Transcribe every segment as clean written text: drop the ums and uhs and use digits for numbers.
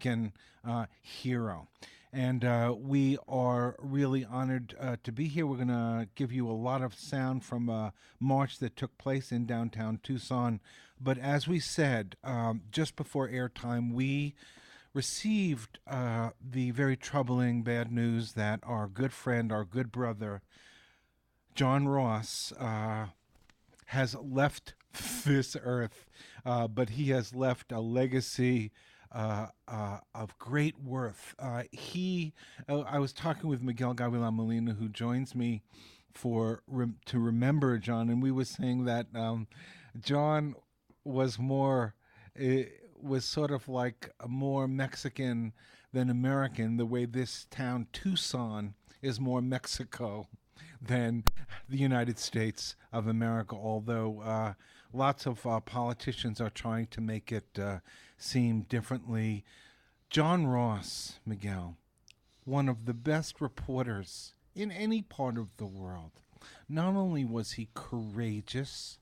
Mexican hero. And we are really honored to be here. We're going to give you a lot of sound from a march that took place in downtown Tucson. But as we said just before airtime, we received the very troubling bad news that our good friend, our good brother, John Ross, has left this earth, but he has left a legacy of great worth. I was talking with Miguel Gavilan Molina, who joins me to remember John, and we were saying that John was more. Was sort of like a more Mexican than American, the way this town, Tucson, is more Mexico than the United States of America, although lots of politicians are trying to make it seem differently. John Ross, Miguel, one of the best reporters in any part of the world. Not only was he courageous,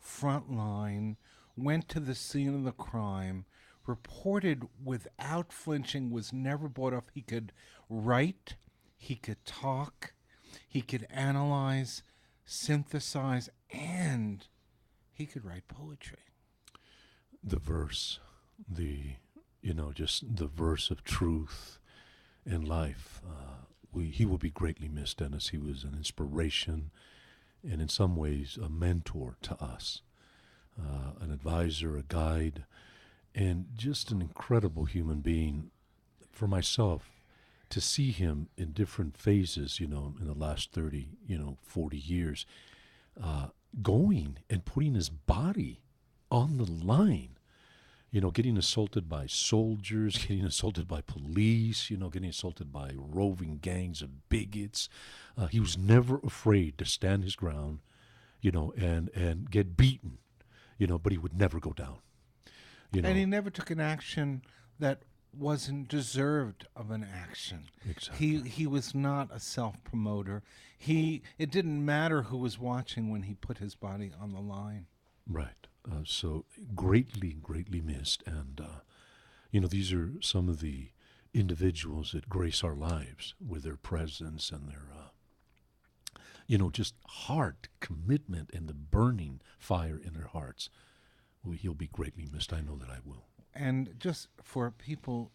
frontline, went to the scene of the crime, reported without flinching, was never bought off. He could write, he could talk, he could analyze, synthesize, and he could write poetry. The verse, just the verse of truth in life. He will be greatly missed, Dennis. He was an inspiration and in some ways a mentor to us. An advisor, a guide, and just an incredible human being. For myself, to see him in different phases, in the last 30, 40 years, going and putting his body on the line, getting assaulted by soldiers, getting assaulted by police, getting assaulted by roving gangs of bigots. He was never afraid to stand his ground, and get beaten. But he would never go down. And he never took an action that wasn't deserved of an action. Exactly. He was not a self-promoter. It didn't matter who was watching when he put his body on the line. Right. So greatly, greatly missed. And, these are some of the individuals that grace our lives with their presence and their just heart, commitment, and the burning fire in their hearts. Well, he'll be greatly missed. I know that I will. And just for people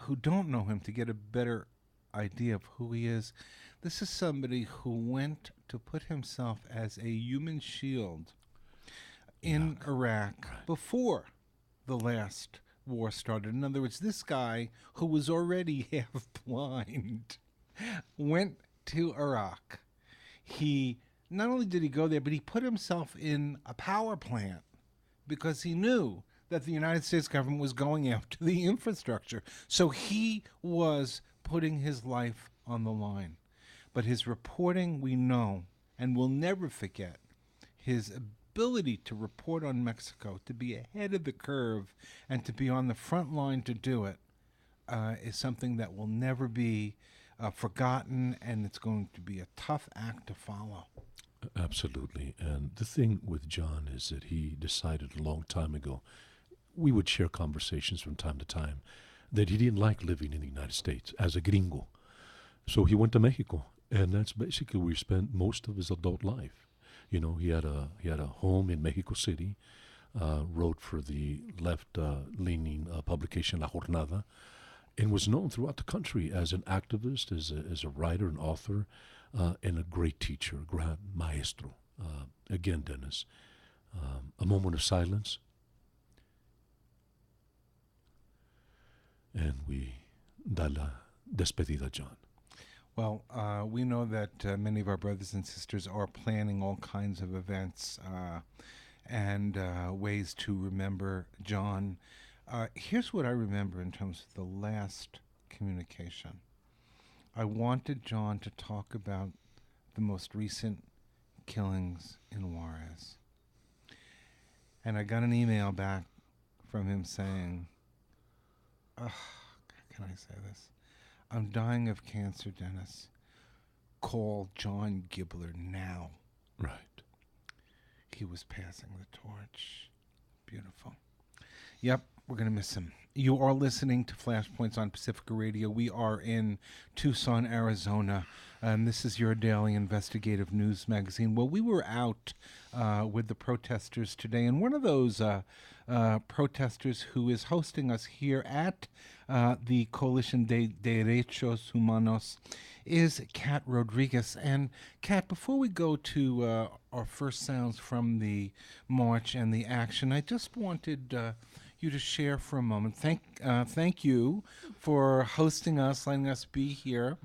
who don't know him to get a better idea of who he is, this is somebody who went to put himself as a human shield in Iraq before the last war started. In other words, this guy who was already half blind went to Iraq. He not only did he go there, but he put himself in a power plant because he knew that the United States government was going after the infrastructure. So he was putting his life on the line. But his reporting, we know, and we'll never forget, his ability to report on Mexico, to be ahead of the curve, and to be on the front line to do it, is something that will never be forgotten, and it's going to be a tough act to follow. Absolutely. And the thing with John is that he decided a long time ago, we would share conversations from time to time, that he didn't like living in the United States as a gringo. So he went to Mexico, and that's basically where he spent most of his adult life. He had a home in Mexico City, wrote for the left-leaning publication La Jornada, and was known throughout the country as an activist, as a writer, an author, and a great teacher, a grand maestro. Again, Dennis, a moment of silence, and we da la despedida, John. Well, we know that many of our brothers and sisters are planning all kinds of events and ways to remember John. Here's what I remember in terms of the last communication. I wanted John to talk about the most recent killings in Juarez. And I got an email back from him saying, how can I say this? I'm dying of cancer, Dennis. Call John Gibler now. Right. He was passing the torch. Beautiful. Yep, we're going to miss him. You are listening to Flashpoints on Pacifica Radio. We are in Tucson, Arizona, and this is your daily investigative news magazine. Well, we were out with the protesters today, and one of those protesters who is hosting us here at the Coalition de Derechos Humanos is Kat Rodriguez. And Kat, before we go to our first sounds from the march and the action, I just wanted you to share for a moment. Thank you for hosting us, letting us be here,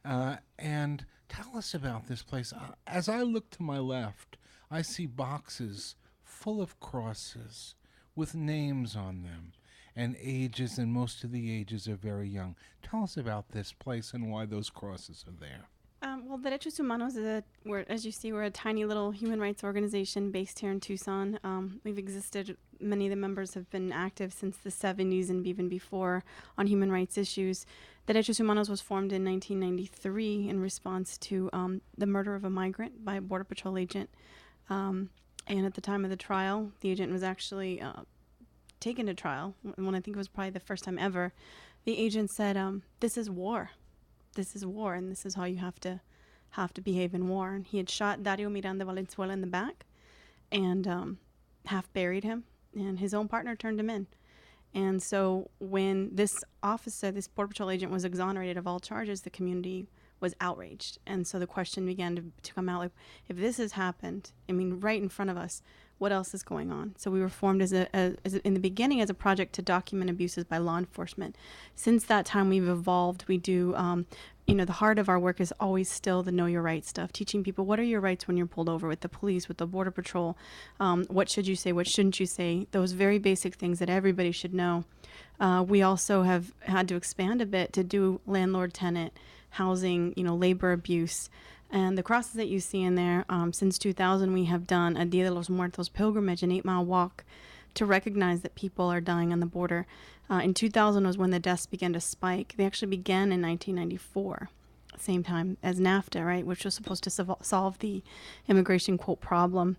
and tell us about this place. As I look to my left, I see boxes full of crosses with names on them and ages, and most of the ages are very young. Tell us about this place and why those crosses are there. Well, Derechos Humanos as you see, we're a tiny little human rights organization based here in Tucson. We've existed, many of the members have been active since the 70s and even before on human rights issues. Derechos Humanos was formed in 1993 in response to the murder of a migrant by a Border Patrol agent. And at the time of the trial, the agent was actually taken to trial, when I think it was probably the first time ever. The agent said, this is war. This is war, and this is how you have to behave in war. And he had shot Dario Miranda Valenzuela in the back and half buried him, and his own partner turned him in. And so when this Border Patrol agent was exonerated of all charges, the community was outraged. And so the question began to come out, like, if this has happened, I mean, right in front of us, what else is going on? So we were formed in the beginning as a project to document abuses by law enforcement. Since that time, we've evolved. We do, the heart of our work is always still the know your rights stuff, teaching people what are your rights when you're pulled over with the police, with the Border Patrol, what should you say, what shouldn't you say, those very basic things that everybody should know. We also have had to expand a bit to do landlord-tenant housing, labor abuse. And the crosses that you see in there, since 2000, we have done a Dia de los Muertos pilgrimage, an 8-mile walk to recognize that people are dying on the border. In 2000 was when the deaths began to spike. They actually began in 1994, same time as NAFTA, right, which was supposed to solve the immigration, quote, problem.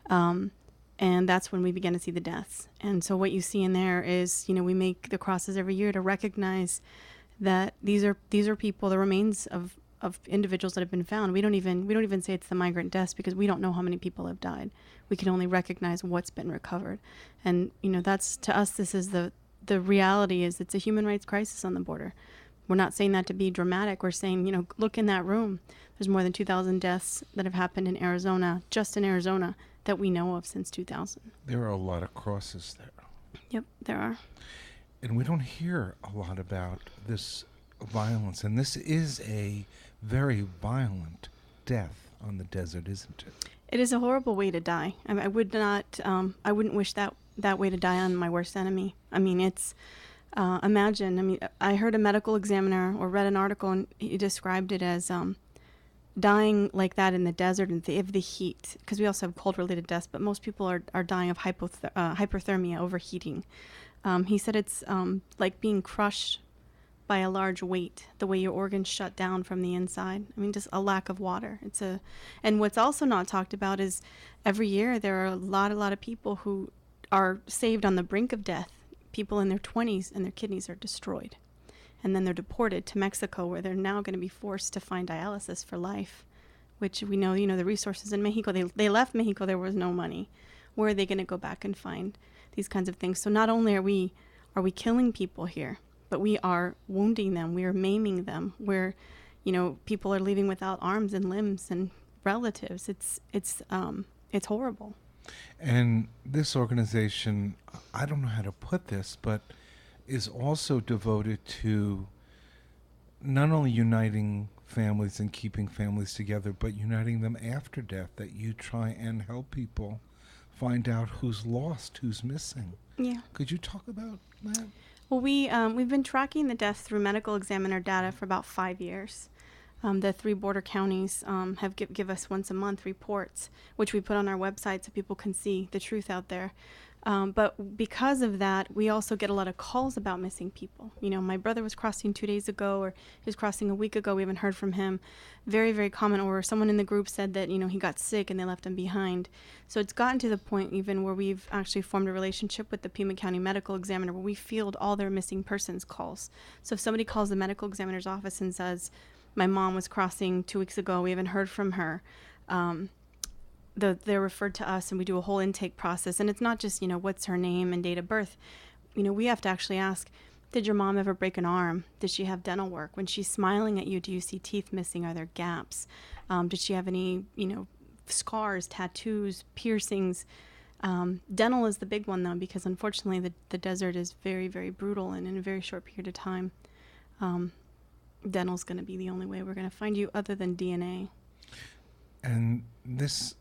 And that's when we began to see the deaths. And so what you see in there is, we make the crosses every year to recognize that these are people, the remains of individuals that have been found. We don't even say it's the migrant deaths because we don't know how many people have died. We can only recognize what's been recovered. And, that's, to us, this is the reality is it's a human rights crisis on the border. We're not saying that to be dramatic. We're saying, look in that room. There's more than 2,000 deaths that have happened in Arizona, just in Arizona, that we know of since 2000. There are a lot of crosses there. Yep, there are. And we don't hear a lot about this violence. And this is a very violent death on the desert, isn't it? It is a horrible way to die. I wouldn't wish that way to die on my worst enemy. I mean, it's, imagine, I heard a medical examiner or read an article and he described it as dying like that in the desert and the heat, because we also have cold-related deaths, but most people are dying of hypothermia, overheating. He said it's like being crushed by a large weight, the way your organs shut down from the inside. Just a lack of water. And what's also not talked about is every year there are a lot of people who are saved on the brink of death, people in their 20s, and their kidneys are destroyed. And then they're deported to Mexico, where they're now going to be forced to find dialysis for life, which we know, the resources in Mexico, they left Mexico, there was no money. Where are they going to go back and find these kinds of things? So not only are we killing people here, but we are wounding them, we are maiming them, where, people are leaving without arms and limbs and relatives. It's horrible. And this organization, I don't know how to put this, but is also devoted to not only uniting families and keeping families together, but uniting them after death, that you try and help people find out who's lost, who's missing. Yeah. Could you talk about that? Well, we've been tracking the deaths through medical examiner data for about 5 years. The 3 border counties have give us once a month reports, which we put on our website so people can see the truth out there. But because of that, we also get a lot of calls about missing people. You know, my brother was crossing 2 days ago, or he was crossing a week ago. We haven't heard from him. Very, very common. Or someone in the group said that, he got sick and they left him behind. So it's gotten to the point even where we've actually formed a relationship with the Pima County Medical Examiner where we field all their missing persons calls. So if somebody calls the medical examiner's office and says, my mom was crossing 2 weeks ago, we haven't heard from her, they're referred to us, and we do a whole intake process. And it's not just, what's her name and date of birth. We have to actually ask, did your mom ever break an arm? Did she have dental work? When she's smiling at you, do you see teeth missing? Are there gaps? Did she have any, scars, tattoos, piercings? Dental is the big one, though, because unfortunately the desert is very, very brutal, and in a very short period of time, dental's going to be the only way we're going to find you other than DNA. And this,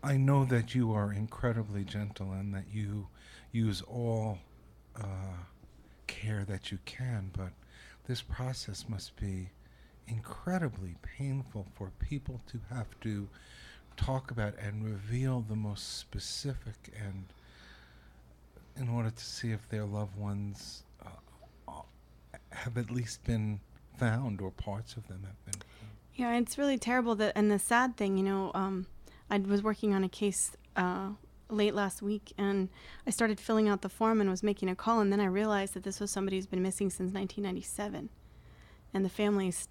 I know that you are incredibly gentle and that you use all care that you can, but this process must be incredibly painful for people to have to talk about and reveal the most specific, and in order to see if their loved ones have at least been found, or parts of them have been found. Yeah, it's really terrible that, and the sad thing, I was working on a case late last week, and I started filling out the form and was making a call, and then I realized that this was somebody who's been missing since 1997, and the families,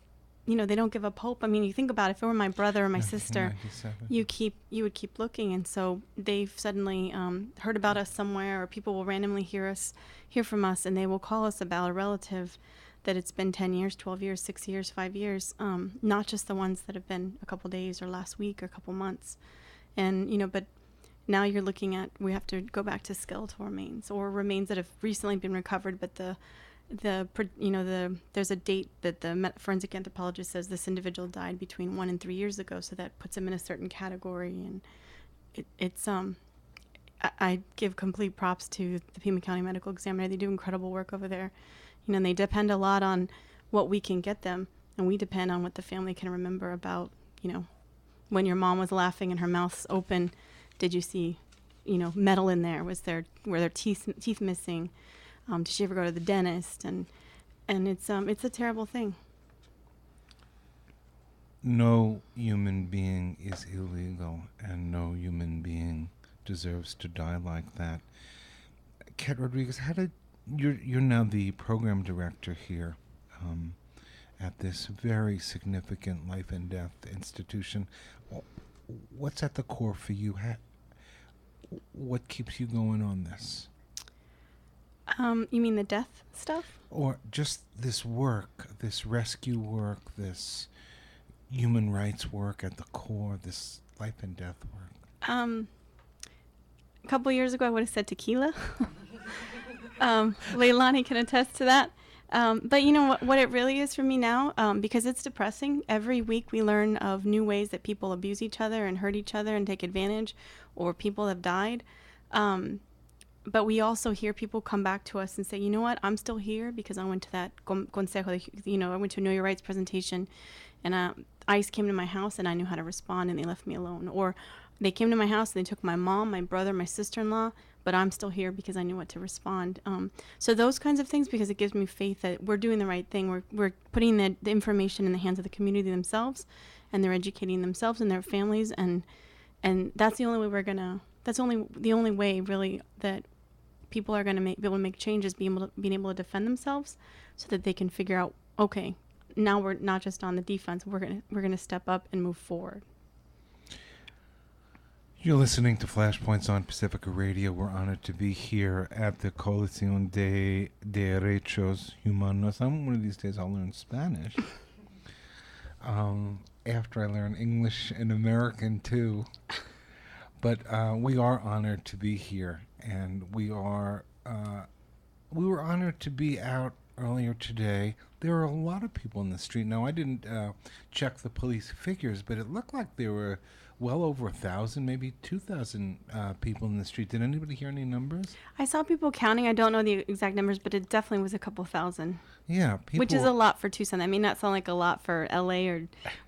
they don't give up hope. I mean, you think about it, if it were my brother or my sister, 1997. you would keep looking, and so they've suddenly heard about us somewhere, or people will randomly hear from us, and they will call us about a relative that it's been 10 years, 12 years, 6 years, 5 years, not just the ones that have been a couple days or last week or a couple months. And, but now you're looking at, we have to go back to skeletal remains or remains that have recently been recovered, but there's a date that the forensic anthropologist says this individual died between 1 and 3 years ago, so that puts him in a certain category. And it's I give complete props to the Pima County Medical Examiner. They do incredible work over there. And they depend a lot on what we can get them, and we depend on what the family can remember about, when your mom was laughing and her mouth's open, did you see, metal in there? Were there teeth missing? Did she ever go to the dentist? And it's a terrible thing. No human being is illegal, and no human being deserves to die like that. Kat Rodriguez, you're now the program director here at this very significant life and death institution. What's at the core for you? What keeps you going on this? You mean the death stuff? Or just this work, this rescue work, this human rights work at the core, this life and death work? A couple years ago, I would have said tequila. Leilani can attest to that. But you know what it really is for me now, because it's depressing. Every week we learn of new ways that people abuse each other and hurt each other and take advantage, or people have died. But we also hear people come back to us and say, you know what, I'm still here because I went to that consejo, I went to a Know Your Rights presentation, and ICE came to my house and I knew how to respond and they left me alone. Or they came to my house and they took my mom, my brother, my sister-in-law, but I'm still here because I knew what to respond. So those kinds of things, because it gives me faith that we're doing the right thing. We're putting the information in the hands of the community themselves, and they're educating themselves and their families, and that's the only way the only way really that people are going to be able to make changes, being able to defend themselves, so that they can figure out, okay, now we're not just on the defense. We're gonna step up and move forward. You're listening to Flashpoints on Pacifica Radio. We're honored to be here at the Coalición de Derechos Humanos. One of these days I'll learn Spanish. After I learn English and American too. But we are honored to be here, and we were honored to be out earlier today. There were a lot of people in the street. Now, I didn't check the police figures, but it looked like there were well over 1,000, maybe 2,000 people in the street. Did anybody hear any numbers? I saw people counting. I don't know the exact numbers, but it definitely was a couple thousand. Yeah, people. Which is a lot for Tucson. That may not sound like a lot for LA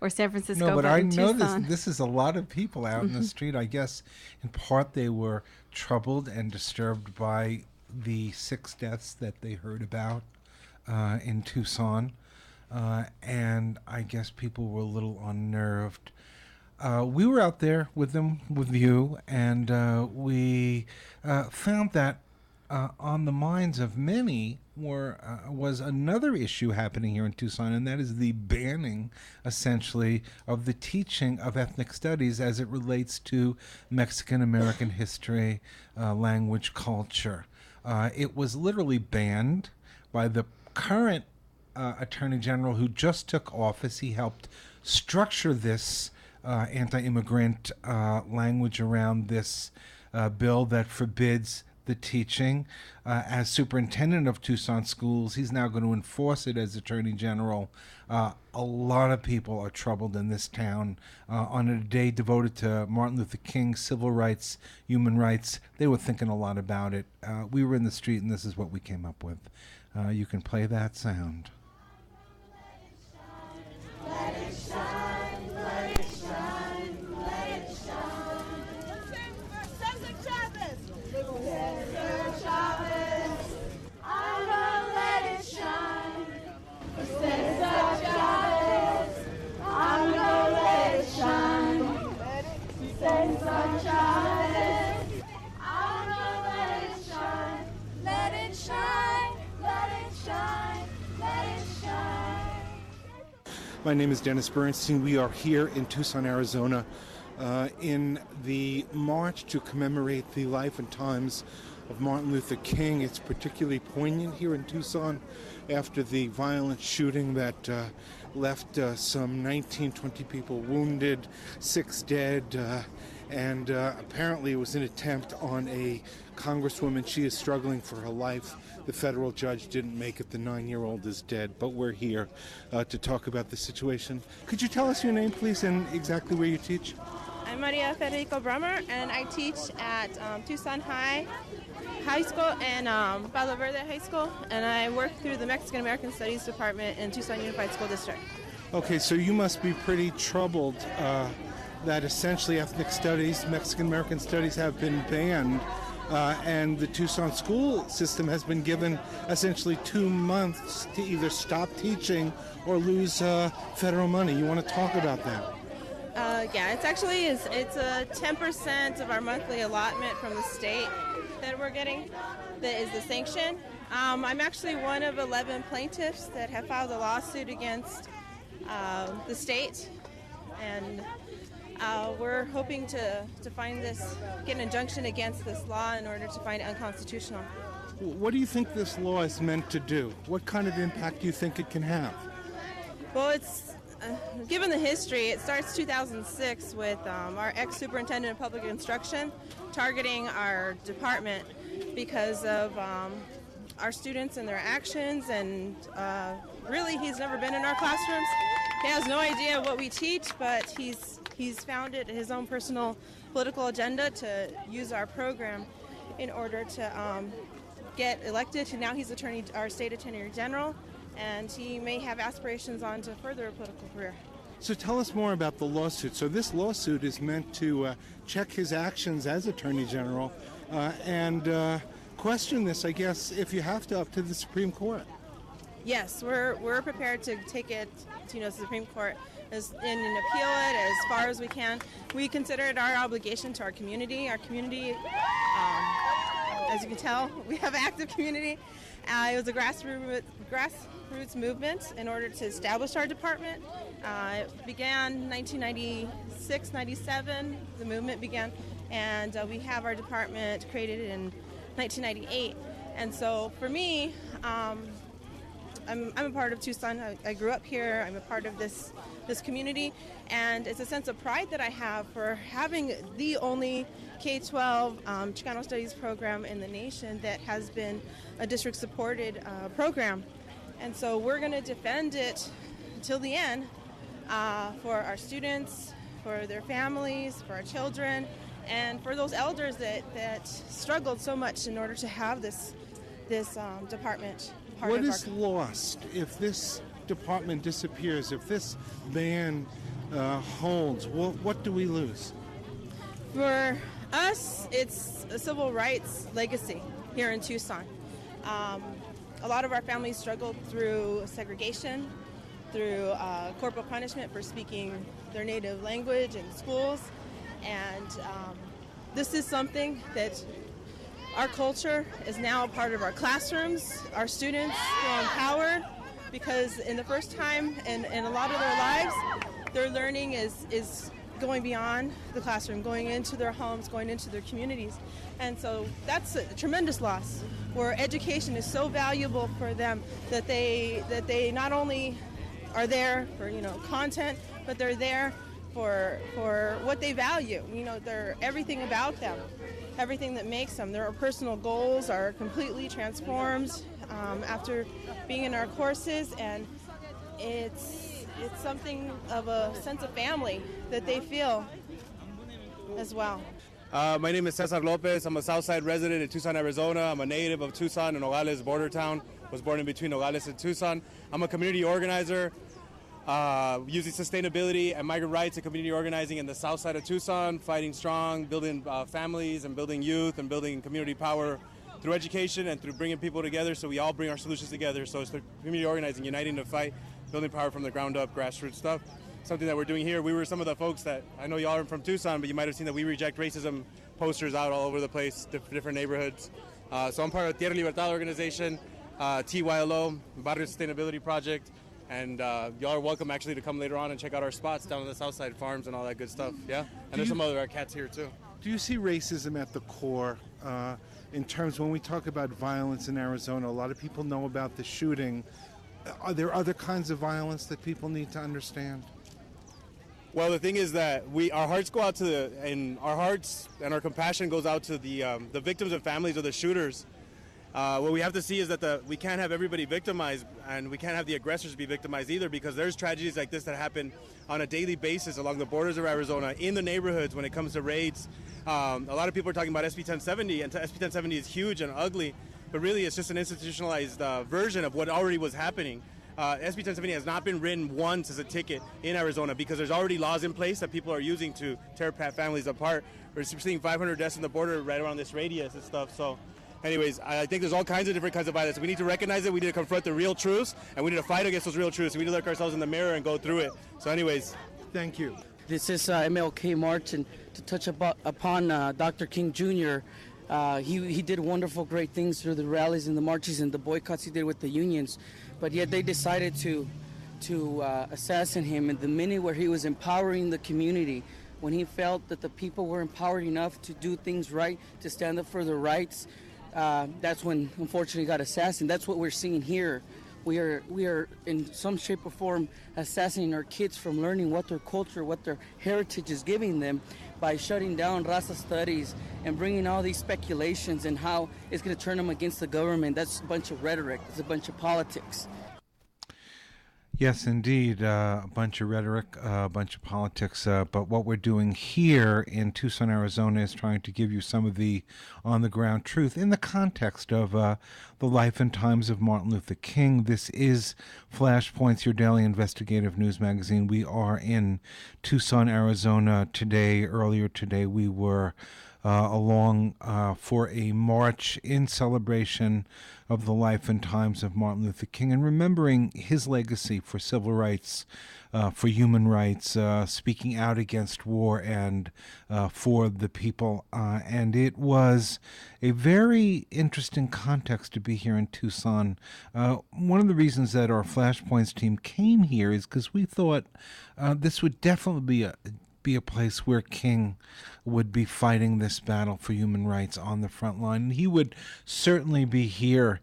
or San Francisco. No, but I in know Tucson, this is a lot of people out in the street. I guess in part they were troubled and disturbed by the 6 deaths that they heard about in Tucson. And I guess people were a little unnerved. We were out there with them, with you, and we found that on the minds of many was another issue happening here in Tucson, and that is the banning, essentially, of the teaching of ethnic studies as it relates to Mexican American history, language, culture. It was literally banned by the current Attorney General who just took office. He helped structure this anti-immigrant language around this bill that forbids the teaching. As superintendent of Tucson schools, he's now going to enforce it as Attorney General. A lot of people are troubled in this town. On a day devoted to Martin Luther King, civil rights, human rights, they were thinking a lot about it. We were in the street, and this is what we came up with. You can play that sound. Let it shine, let it shine, let it shine. Cesar Chavez! Cesar Chavez! I'm gonna let it shine. Cesar Chavez! I'm gonna let it shine. Cesar Chavez! I'm gonna let it shine. Let it shine, let it shine, let it shine. My name is Dennis Bernstein. We are here in Tucson, Arizona, in the march to commemorate the life and times of Martin Luther King. It's particularly poignant here in Tucson after the violent shooting that left some 19, 20 people wounded, 6 dead, and apparently it was an attempt on a congresswoman. She is struggling for her life. The federal judge didn't make it. The 9-year-old is dead, but we're here to talk about the situation. Could you tell us your name, please, and exactly where you teach? I'm Maria Federico Brummer, and I teach at Tucson High School and Palo Verde High School, and I work through the Mexican American Studies Department in Tucson Unified School District. Okay, so you must be pretty troubled that essentially ethnic studies, Mexican American studies have been banned, and the Tucson school system has been given essentially 2 months to either stop teaching or lose federal money. You want to talk about that? Yeah, it's 10% of our monthly allotment from the state that we're getting that is the sanction. I'm actually one of 11 plaintiffs that have filed a lawsuit against the state, and we're hoping to get an injunction against this law in order to find it unconstitutional. What do you think this law is meant to do? What kind of impact do you think it can have? Well, it's given the history, it starts 2006 with our ex-superintendent of public instruction targeting our department because of our students and their actions, and really he's never been in our classrooms. He has no idea what we teach, but he's found it his own personal political agenda to use our program in order to get elected. And now he's our state attorney general, and he may have aspirations on to further a political career. So tell us more about the lawsuit. So this lawsuit is meant to check his actions as Attorney General and question this, I guess, if you have to, up to the Supreme Court. Yes, we're prepared to take it to the Supreme Court and appeal it as far as we can. We consider it our obligation to our community. Our community, as you can tell, we have an active community. It was a grassroots movement in order to establish our department. It began 1996, 97. The movement began, and we have our department created in 1998. And so for me, I'm a part of Tucson. I grew up here. I'm a part of this community, and it's a sense of pride that I have for having the only K-12 Chicano Studies program in the nation that has been a district-supported program. And so we're going to defend it till the end for our students, for their families, for our children, and for those elders that struggled so much in order to have this department part What of is lost if this department disappears, if this ban holds? What do we lose? For us, it's a civil rights legacy here in Tucson. A lot of our families struggled through segregation, through corporal punishment for speaking their native language in schools, and this is something that our culture is now a part of our classrooms. Our students feel empowered because in the first time in a lot of their lives, their learning is going beyond the classroom, going into their homes, going into their communities. And so that's a tremendous loss, where education is so valuable for them that they not only are there for content, but they're there for what they value. They're everything about them, everything that makes them. Their personal goals are completely transformed after being in our courses, and it's something of a sense of family that they feel as well. My name is Cesar Lopez. I'm a Southside resident in Tucson, Arizona. I'm a native of Tucson and Nogales border town. Was born in between Nogales and Tucson. I'm a community organizer using sustainability and migrant rights and community organizing in the south side of Tucson, fighting strong, building families and building youth and building community power through education and through bringing people together so we all bring our solutions together. So it's the community organizing, uniting to fight, building power from the ground up, grassroots stuff. Something that we're doing here. We were some of the folks that, I know y'all are from Tucson, but you might have seen that we reject racism posters out all over the place, different neighborhoods. So I'm part of Tierra Libertad organization, TYLO, Barrio Sustainability Project, and y'all are welcome actually to come later on and check out our spots down on the south side, farms and all that good stuff, yeah? And there's some other cats here too. Do you see racism at the core in terms when we talk about violence in Arizona? A lot of people know about the shooting. Are there other kinds of violence that people need to understand? Well, the thing is that our hearts go out to our hearts and our compassion goes out to the victims and families of the shooters. What we have to see is that we can't have everybody victimized, and we can't have the aggressors be victimized either, because there's tragedies like this that happen on a daily basis along the borders of Arizona, in the neighborhoods when it comes to raids. A lot of people are talking about SB 1070, and SB 1070 is huge and ugly, but really it's just an institutionalized version of what already was happening. SB 1070 has not been written once as a ticket in Arizona because there's already laws in place that people are using to tear families apart. We're seeing 500 deaths on the border right around this radius and stuff. So anyways, I think there's all kinds of different kinds of violence. We need to recognize it. We need to confront the real truths, and we need to fight against those real truths. We need to look ourselves in the mirror and go through it. So anyways. Thank you. This is MLK March, and to touch upon Dr. King Jr., he did wonderful, great things through the rallies and the marches and the boycotts he did with the unions, but yet they decided to assassinate him in the minute where he was empowering the community, when he felt that the people were empowered enough to do things right, to stand up for their rights. That's when, unfortunately, he got assassinated. That's what we're seeing here. We are in some shape or form assassinating our kids from learning what their culture, what their heritage is giving them, by shutting down Raza studies and bringing all these speculations and how it's going to turn them against the government. That's a bunch of rhetoric. It's a bunch of politics. Yes, indeed, a bunch of rhetoric, a bunch of politics, but what we're doing here in Tucson, Arizona is trying to give you some of the on-the-ground truth in the context of the life and times of Martin Luther King. This is Flashpoints, your daily investigative news magazine. We are in Tucson, Arizona today. Earlier today, we were along for a march in celebration of the life and times of Martin Luther King and remembering his legacy for civil rights, for human rights, speaking out against war and for the people. And it was a very interesting context to be here in Tucson. One of the reasons that our Flashpoints team came here is because we thought this would definitely be a place where King would be fighting this battle for human rights on the front line. And he would certainly be here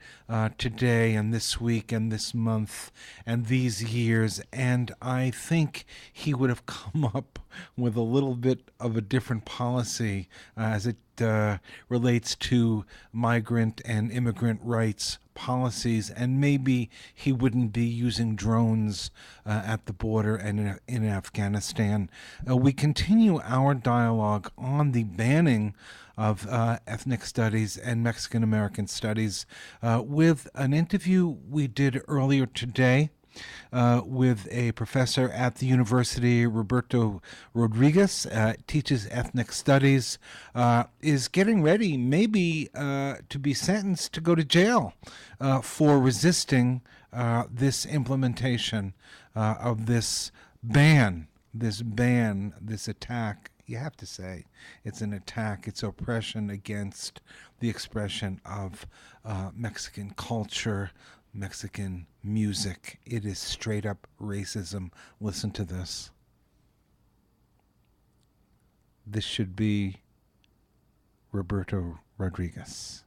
today and this week and this month and these years. And I think he would have come up with a little bit of a different policy as it relates to migrant and immigrant rights policies, and maybe he wouldn't be using drones at the border and in Afghanistan. We continue our dialogue on the banning of ethnic studies and Mexican American studies with an interview we did earlier today with a professor at the university, Roberto Rodriguez, teaches ethnic studies, is getting ready maybe to be sentenced to go to jail for resisting this implementation of this ban, this attack. You have to say it's an attack, it's oppression against the expression of Mexican culture, Mexican music. It is straight up racism. Listen to this. This should be Roberto Rodriguez.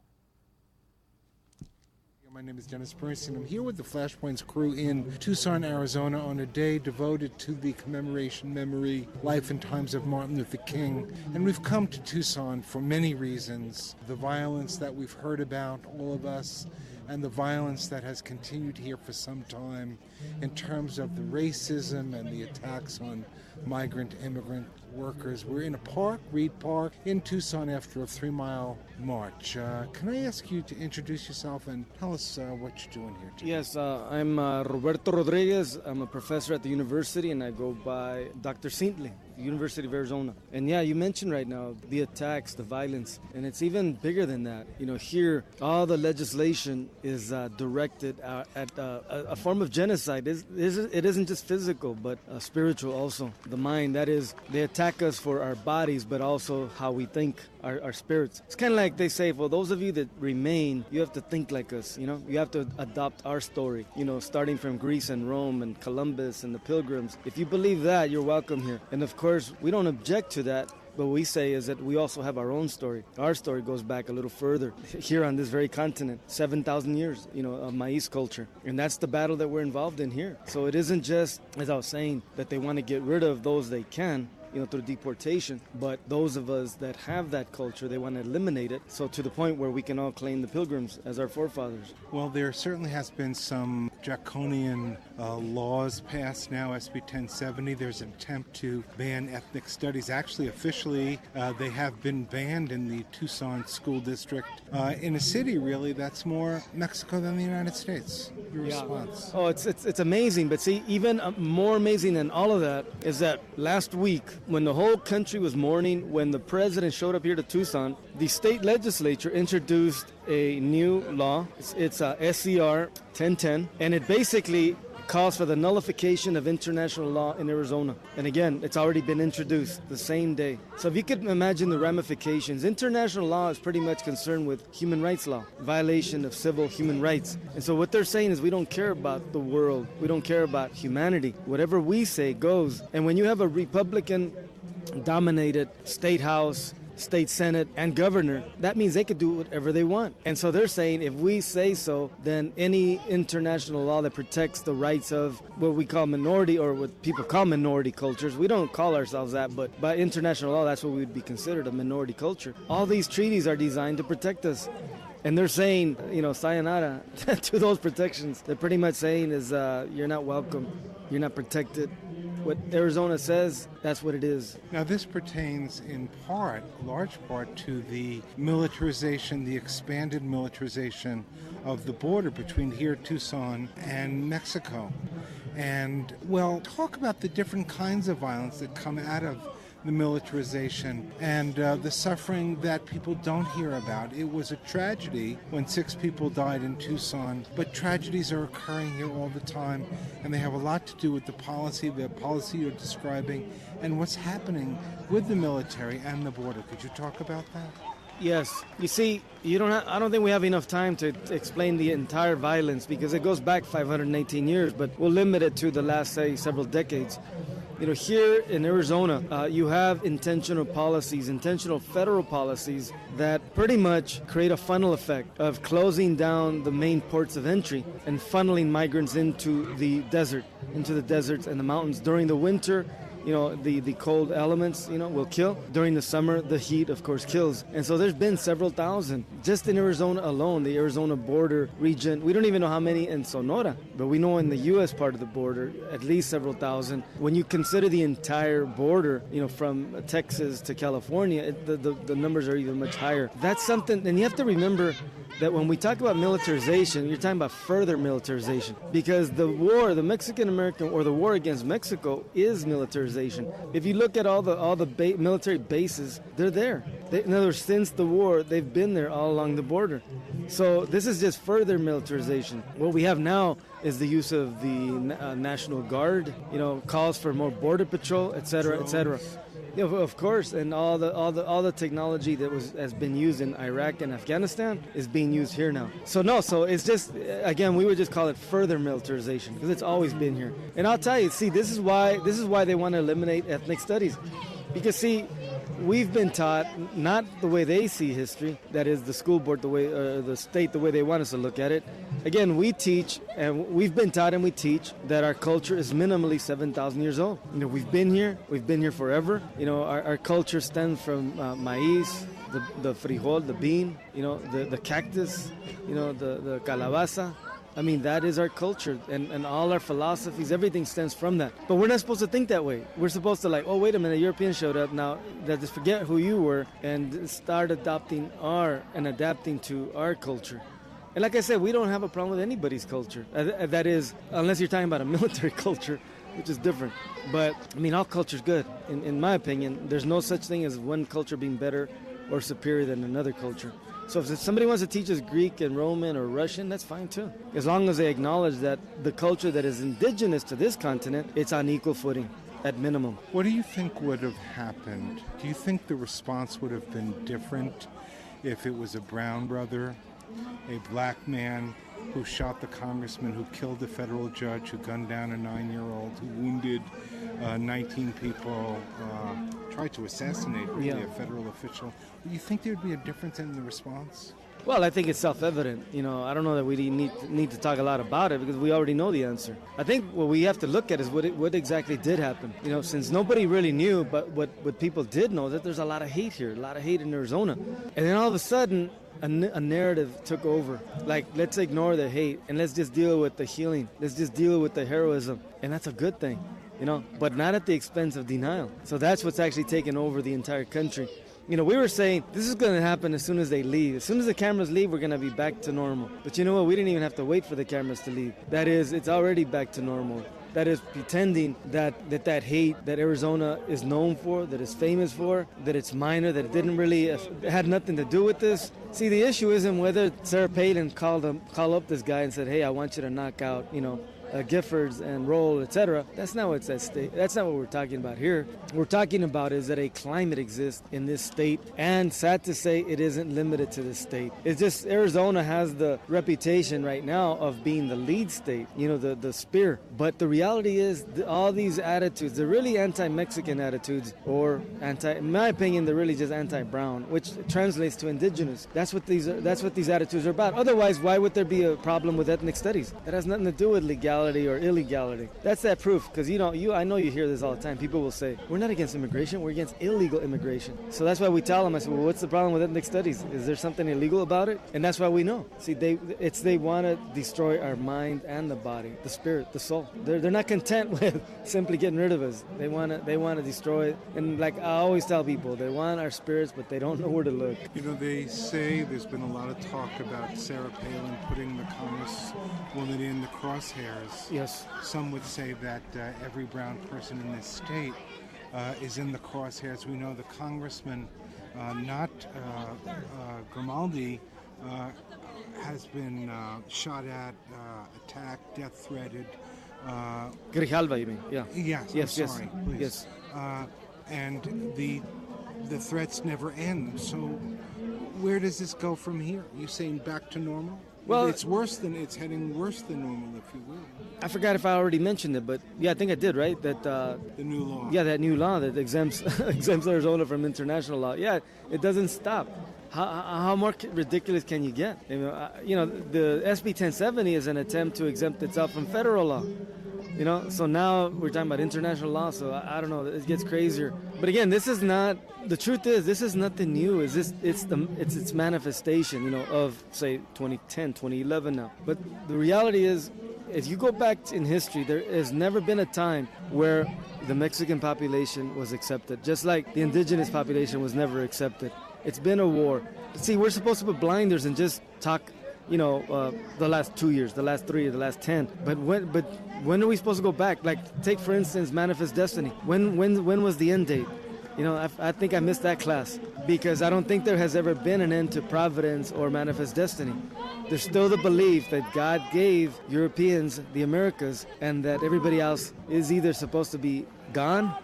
My name is Dennis Bernstein. I'm here with the Flashpoints crew in Tucson, Arizona on a day devoted to the commemoration, memory, life and times of Martin Luther King. And we've come to Tucson for many reasons. The violence that we've heard about, all of us, and the violence that has continued here for some time in terms of the racism and the attacks on migrant immigrant workers. We're in a park, Reed Park, in Tucson after a 3-mile march. Can I ask you to introduce yourself and tell us what you're doing here today? Yes, I'm Roberto Rodriguez. I'm a professor at the university, and I go by Dr. Sintley, University of Arizona. And yeah, you mentioned right now the attacks, the violence, and it's even bigger than that. You know, here, all the legislation is directed at a form of genocide. It isn't just physical, but spiritual also. The mind, that is, they attack us for our bodies, but also how we think, our spirits. It's kind of like they say, for those of you that remain, you have to think like us, you know? You have to adopt our story, you know, starting from Greece and Rome and Columbus and the Pilgrims. If you believe that, you're welcome here. And of course, we don't object to that. But what we say is that we also have our own story. Our story goes back a little further. Here on this very continent, 7,000 years, you know, of maize culture. And that's the battle that we're involved in here. So it isn't just, as I was saying, that they want to get rid of those they can, you know, through deportation, but those of us that have that culture, they want to eliminate it, so to the point where we can all claim the Pilgrims as our forefathers. Well, there certainly has been some draconian laws passed now, SB 1070. There's an attempt to ban ethnic studies. Actually, officially, they have been banned in the Tucson school district, in a city, really, that's more Mexico than the United States. Your response? Oh, it's amazing, but see, even more amazing than all of that is that last week, when the whole country was mourning, when the president showed up here to Tucson, the state legislature introduced a new law. It's SCR 1010, and it basically calls for the nullification of international law in Arizona. And again, it's already been introduced the same day. So if you could imagine the ramifications, international law is pretty much concerned with human rights law, violation of civil human rights. And so what they're saying is we don't care about the world. We don't care about humanity. Whatever we say goes. And when you have a Republican-dominated state house, state senate, and governor, that means they could do whatever they want. And so they're saying if we say so, then any international law that protects the rights of what we call minority, or what people call minority cultures, we don't call ourselves that, but by international law, that's what we would be considered, a minority culture. All these treaties are designed to protect us. And they're saying, you know, sayonara to those protections. They're pretty much saying is you're not welcome, you're not protected. What Arizona says, that's what it is. Now, this pertains in part, large part, to the militarization, the expanded militarization of the border between here, Tucson, and Mexico. And, well, talk about the different kinds of violence that come out of the militarization and the suffering that people don't hear about. It was a tragedy when 6 people died in Tucson, but tragedies are occurring here all the time, and they have a lot to do with the policy you're describing, and what's happening with the military and the border. Could you talk about that? Yes. You see, I don't think we have enough time to explain the entire violence because it goes back 518 years, but we'll limit it to the last, say, several decades. You know, here in Arizona, you have intentional federal policies that pretty much create a funnel effect of closing down the main ports of entry and funneling migrants into the deserts and the mountains during the winter the cold elements, will kill. During the summer, the heat, of course, kills. And so there's been several thousand just in Arizona alone, the Arizona border region. We don't even know how many in Sonora, but we know in the U.S. part of the border, at least several thousand. When you consider the entire border, from Texas to California, the numbers are even much higher. That's something, and you have to remember that when we talk about militarization, you're talking about further militarization, because the war, the Mexican-American, or the war against Mexico is militarization. If you look at all the military bases, they're there. In other words, since the war, they've been there all along the border. So this is just further militarization. What we have now is the use of the National Guard, calls for more border patrol, et cetera, et cetera. Yeah, of course, and all the technology that has been used in Iraq and Afghanistan is being used here now. So it's just, again, we would just call it further militarization, because it's always been here. And I'll tell you, see, this is why they want to eliminate ethnic studies, because see, we've been taught not the way they see history, that is the school board, the way the state, the way they want us to look at it. Again, we teach, and we've been taught and we teach that our culture is minimally 7,000 years old. We've been here forever. Our culture stems from maize, the frijol, the bean, the cactus, the calabaza. I mean, that is our culture, and all our philosophies, everything stems from that. But we're not supposed to think that way. We're supposed to oh, wait a minute, Europeans showed up, now just forget who you were and start adapting to our culture. And like I said, we don't have a problem with anybody's culture. That is, unless you're talking about a military culture, which is different. But, I mean, all culture's good. In my opinion, there's no such thing as one culture being better or superior than another culture. So if somebody wants to teach us Greek and Roman or Russian, that's fine too. As long as they acknowledge that the culture that is indigenous to this continent, it's on equal footing, at minimum. What do you think would have happened? Do you think the response would have been different if it was a brown brother, a black man who shot the congressman, who killed the federal judge, who gunned down a 9-year-old, who wounded 19 people, tried to assassinate a federal official? Do you think there would be a difference in the response? Well, I think it's self-evident. I don't know that we need to talk a lot about it, because we already know the answer. I think what we have to look at is what exactly did happen. Since nobody really knew, but what people did know, that there's a lot of hate here, a lot of hate in Arizona. And then all of a sudden, a narrative took over. Let's ignore the hate and let's just deal with the healing. Let's just deal with the heroism. And that's a good thing, but not at the expense of denial. So that's what's actually taken over the entire country. We were saying this is going to happen as soon as they leave. As soon as the cameras leave, we're going to be back to normal. But you know what? We didn't even have to wait for the cameras to leave. That is, it's already back to normal. That is pretending that hate that Arizona is known for, that it's famous for, that it's minor, that it didn't really had nothing to do with this. See, the issue isn't whether Sarah Palin called up this guy and said, hey, I want you to knock out, Giffords and Roll, etc. That's not what's at stake. That's not what we're talking about here. What we're talking about is that a climate exists in this state, and sad to say, it isn't limited to this state. It's just Arizona has the reputation right now of being the lead state, the spear. But the reality is, all these attitudes, they're really anti-Mexican attitudes, or in my opinion, they're really just anti-brown, which translates to indigenous. That's what these attitudes are about. Otherwise, why would there be a problem with ethnic studies? That has nothing to do with legality or illegality. That's that proof, because I know you hear this all the time. People will say, we're not against immigration, we're against illegal immigration. So that's why we tell them, I said, well, what's the problem with ethnic studies? Is there something illegal about it? And that's why we know. See, they want to destroy our mind and the body, the spirit, the soul. They're not content with simply getting rid of us. They want to destroy it. And like I always tell people, they want our spirits, but they don't know where to look. They say there's been a lot of talk about Sarah Palin putting the Congresswoman in the crosshairs. Yes. Some would say that every brown person in this state is in the crosshairs. We know the congressman, not Grimaldi, has been shot at, attacked, death-threatened. Grijalva, you mean? Yeah. Yes. I'm sorry. Please. Yes. And the threats never end. So where does this go from here? You saying back to normal? Well, it's heading worse than normal, if you will. I forgot if I already mentioned it, but yeah, I think I did, right? That the new law. Yeah, that new law that exempts Arizona from international law. Yeah, it doesn't stop. How more ridiculous can you get? The SB 1070 is an attempt to exempt itself from federal law. You know, so now we're talking about international law, so I don't know, it gets crazier. But again, this is not, the truth is, this is nothing new. It's its manifestation, you know, of, say, 2010, 2011 now. But the reality is, if you go back in history, there has never been a time where the Mexican population was accepted, just like the indigenous population was never accepted. It's been a war. See, we're supposed to put blinders and just talk, you know, the last 2 years, the last 3, the last 10. But when are we supposed to go back? Like, take for instance, Manifest Destiny. When was the end date? You know, I think I missed that class because I don't think there has ever been an end to Providence or Manifest Destiny. There's still the belief that God gave Europeans the Americas and that everybody else is either supposed to be gone,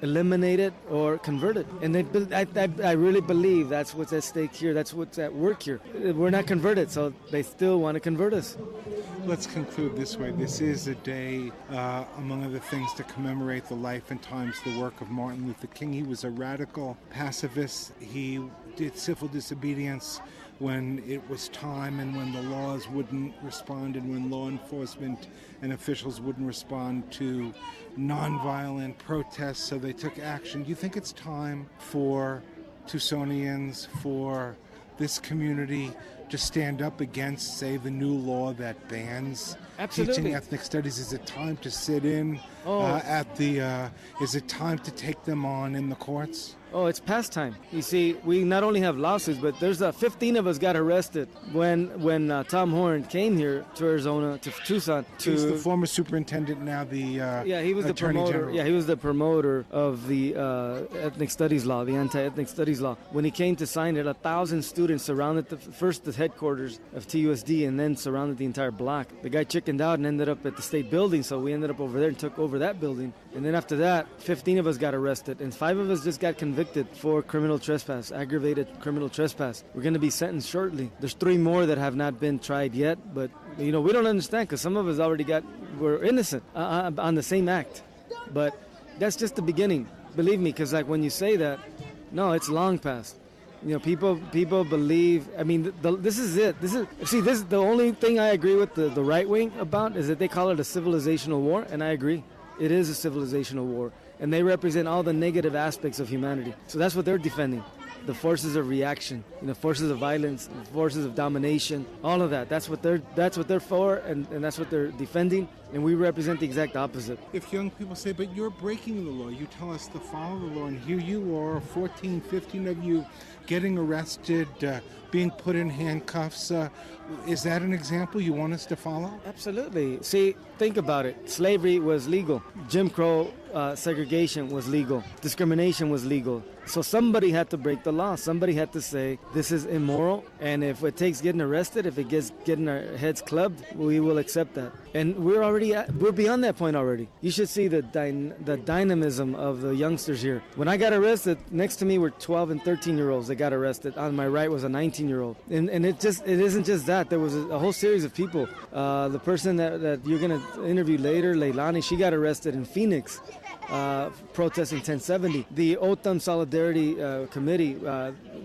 eliminated, or converted. And I really believe that's what's at stake here. That's what's at work here. We're not converted, so they still want to convert us. Let's conclude this way. This is a day, among other things, to commemorate the life and times, the work of Martin Luther King. He was a radical pacifist. He did civil disobedience when it was time and when the laws wouldn't respond and when law enforcement and officials wouldn't respond to nonviolent protests, so they took action. Do you think it's time for Tucsonians, for this community to stand up against, say, the new law that bans teaching ethnic studies? Is it time to sit in is it time to take them on in the courts? Oh, it's past time. You see, we not only have lawsuits, but there's 15 of us got arrested when Tom Horn came here to Arizona, to Tucson. He's the former superintendent, now the he was the promoter. General. Yeah, he was the promoter of the ethnic studies law, the anti-ethnic studies law. When he came to sign it, 1,000 students surrounded the headquarters of TUSD and then surrounded the entire block. The guy chickened out and ended up at the state building, so we ended up over there and took over that building. And then after that, 15 of us got arrested, and 5 of us just got convicted for criminal trespass, aggravated criminal trespass. We're going to be sentenced shortly. There's 3 more that have not been tried yet, but you know, we don't understand because some of us were innocent on the same act. But that's just the beginning, believe me, because like when you say that, no, it's long past. You know, people believe. I mean, this is it. This is the only thing I agree with the right wing about is that they call it a civilizational war, and I agree. It is a civilizational war, and they represent all the negative aspects of humanity. So that's what they're defending. The forces of reaction, you know, forces of violence, forces of domination, all of that. That's what they're for, and that's what they're defending. And we represent the exact opposite. If young people say, but you're breaking the law, you tell us to follow the law, and here you are, 14, 15 of you getting arrested, being put in handcuffs. Is that an example you want us to follow? Absolutely. See, think about it. Slavery was legal. Jim Crow segregation was legal. Discrimination was legal. So somebody had to break the law. Somebody had to say, this is immoral, and if it takes getting arrested, if it gets getting our heads clubbed, we will accept that. And we're beyond that point already. You should see the dynamism of the youngsters here. When I got arrested, next to me were 12 and 13-year-olds that got arrested. On my right was a 19-year-old. And it isn't just that. There was a whole series of people. The person that you're going to interview later, Leilani, she got arrested in Phoenix. Protesting 1070. The OTAN Solidarity Committee,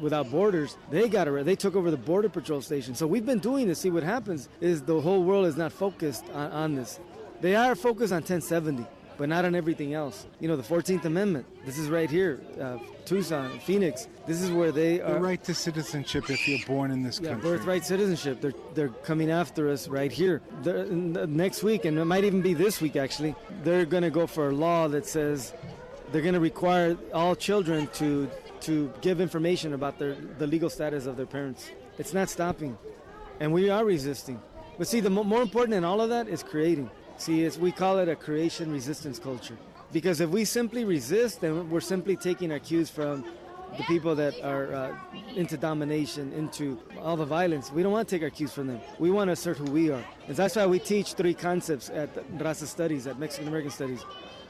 Without Borders, they took over the Border Patrol station. So we've been doing this. See, what happens is the whole world is not focused on this. They are focused on 1070, but not on everything else. You know, the 14th Amendment, this is right here, Tucson, Phoenix. This is where they are. The right to citizenship if you're born in this country. Birthright citizenship. They're coming after us right here. Next week, and it might even be this week actually, they're going to go for a law that says they're going to require all children to give information about the legal status of their parents. It's not stopping, and we are resisting. But see, the more important than all of that is creating. See, we call it a creation resistance culture. Because if we simply resist, then we're simply taking our cues from the people that are into domination, into all the violence. We don't want to take our cues from them. We want to assert who we are. And that's why we teach 3 concepts at Raza Studies, at Mexican American Studies.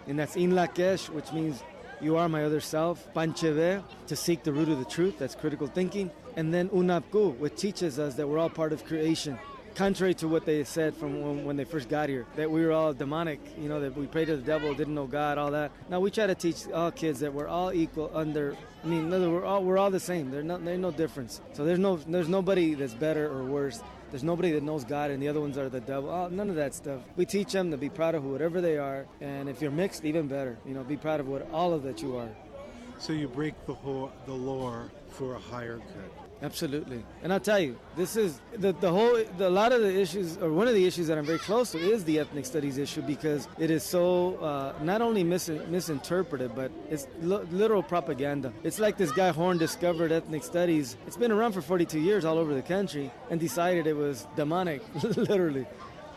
And that's In La Kesh, which means you are my other self. Pancheve, to seek the root of the truth, that's critical thinking. And then Unapku, which teaches us that we're all part of creation. contrary to what they said from when they first got here, that we were all demonic, that we prayed to the devil, didn't know God, all that. Now we try to teach all kids that we're all equal under. I mean, we're all the same. There's no difference. So there's nobody that's better or worse. There's nobody that knows God and the other ones are the devil. Oh, none of that stuff. We teach them to be proud of whatever they are, and if you're mixed, even better. Be proud of all of that you are. So you break the law for a higher good. Absolutely. And I'll tell you, this is a lot of the issues, or one of the issues that I'm very close to is the ethnic studies issue, because it is so not only misinterpreted, but it's literal propaganda. It's like this guy Horn discovered ethnic studies. It's been around for 42 years all over the country and decided it was demonic, literally.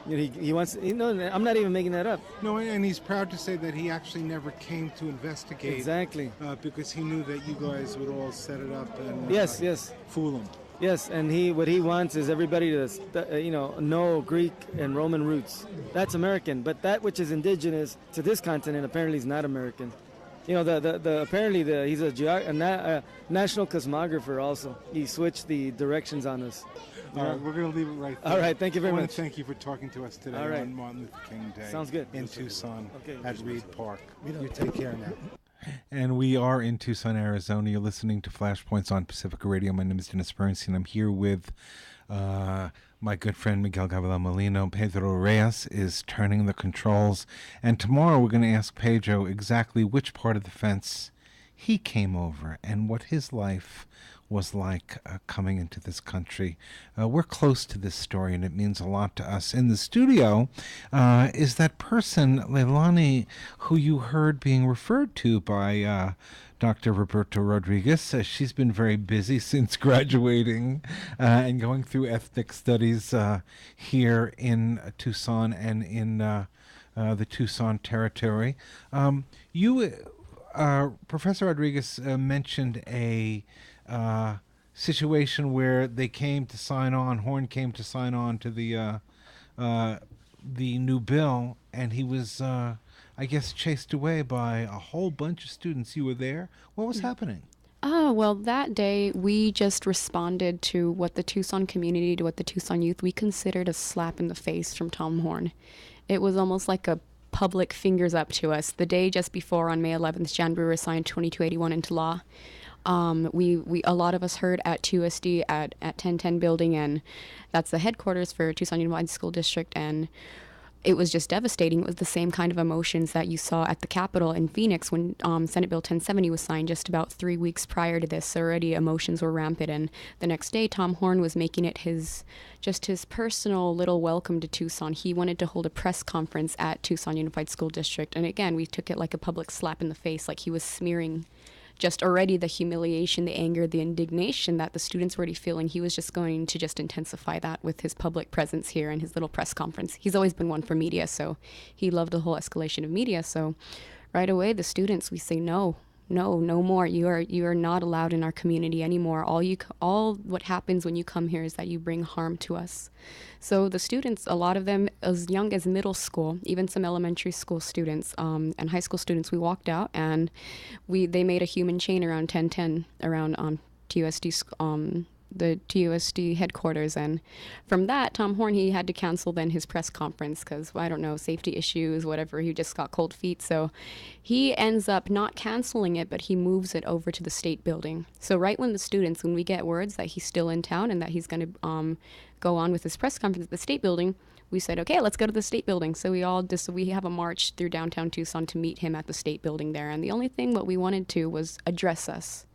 He wants, I'm not even making that up. No, and he's proud to say that he actually never came to investigate. Exactly. Because he knew that you guys would all set it up and yes, fool him. Yes, and what he wants is everybody to, know Greek and Roman roots. That's American, but that which is indigenous to this continent apparently is not American. He's a national cosmographer also. He switched the directions on us. All right, we're going to leave it right there. All right, thank you very I much. want to thank you for talking to us today on Martin Luther King Day. Sounds good. In Tucson at Reed Park. You take care now. And we are in Tucson, Arizona. You're listening to Flashpoints on Pacifica Radio. My name is Dennis Bernstein. I'm here with my good friend Miguel Gabriel Molino. Pedro Reyes is turning the controls. And tomorrow we're going to ask Pedro exactly which part of the fence he came over and what his life was like coming into this country. We're close to this story, and it means a lot to us. In the studio is that person, Leilani, who you heard being referred to by Dr. Roberto Rodriguez. She's been very busy since graduating and going through ethnic studies here in Tucson and in the Tucson territory. Professor Rodriguez mentioned a situation where Horn came to sign on to the new bill, and he was, I guess, chased away by a whole bunch of students. You were there. What was happening? Oh, well, that day we just responded to what the Tucson community, to what the Tucson youth, we considered a slap in the face from Tom Horn. It was almost like a public fingers up to us. The day just before, on May 11th, Jan Brewer signed 2281 into law. We a lot of us heard at TUSD at 1010 building, and that's the headquarters for Tucson Unified School District, and it was just devastating. It was the same kind of emotions that you saw at the Capitol in Phoenix when Senate Bill 1070 was signed just about 3 weeks prior to this. Already emotions were rampant, and the next day Tom Horn was making it his personal little welcome to Tucson. He wanted to hold a press conference at Tucson Unified School District, and again, we took it like a public slap in the face, like he was smearing just already the humiliation, the anger, the indignation that the students were already feeling. He was just going to just intensify that with his public presence here and his little press conference. He's always been one for media, so he loved the whole escalation of media. So right away, the students, we say, no more. You are not allowed in our community anymore. All what happens when you come here is that you bring harm to us. So the students, a lot of them as young as middle school, even some elementary school students and high school students, we walked out and they made a human chain around 1010 around the TUSD headquarters, and from that, Tom Horn, he had to cancel then his press conference because, I don't know, safety issues, whatever, he just got cold feet, so he ends up not canceling it, but he moves it over to the state building. So right when we get words that he's still in town and that he's going to go on with his press conference at the state building, we said, okay, let's go to the state building. So we have a march through downtown Tucson to meet him at the state building there, and the only thing what we wanted to was address us.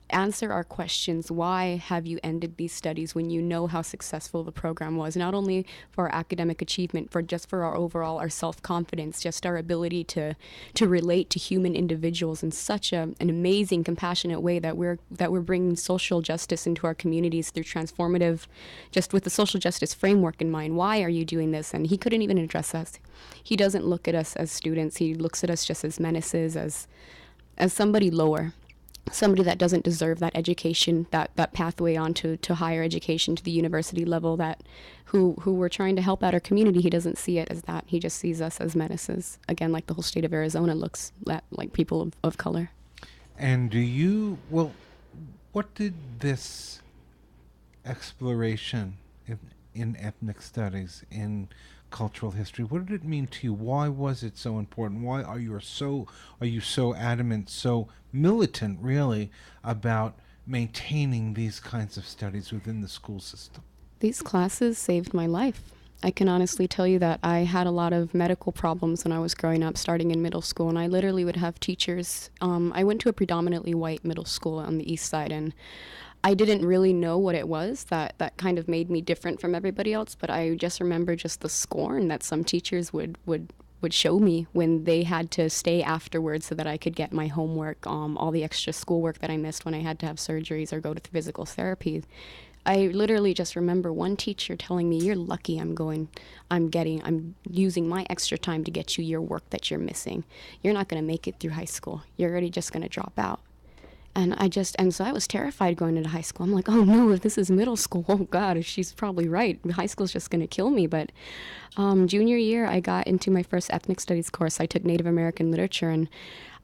Answer our questions. Why have you ended these studies when you know how successful the program was? Not only for our academic achievement, for our overall, our self-confidence, just our ability to relate to human individuals in such an amazing, compassionate way that we're bringing social justice into our communities through transformative, just with the social justice framework in mind. Why are you doing this? And he couldn't even address us. He doesn't look at us as students. He looks at us just as menaces, as somebody lower. Somebody that doesn't deserve that education, that pathway on to higher education, to the university level, who we're trying to help out our community. He doesn't see it as that. He just sees us as menaces. Again, like the whole state of Arizona looks at, like people of color. And what did this exploration in ethnic studies, in cultural history? What did it mean to you? Why was it so important? Why are you so adamant, so militant, really, about maintaining these kinds of studies within the school system? These classes saved my life. I can honestly tell you that I had a lot of medical problems when I was growing up, starting in middle school, and I literally would have teachers. I went to a predominantly white middle school on the east side, and I didn't really know what it was that kind of made me different from everybody else, but I just remember just the scorn that some teachers would show me when they had to stay afterwards so that I could get my homework, all the extra schoolwork that I missed when I had to have surgeries or go to physical therapy. I literally just remember one teacher telling me, "You're lucky I'm using my extra time to get you your work that you're missing. You're not going to make it through high school. You're already just going to drop out." And so I was terrified going into high school. I'm like, "Oh no, if this is middle school, oh God, she's probably right. High school's just going to kill me." But junior year, I got into my first ethnic studies course. I took Native American literature, and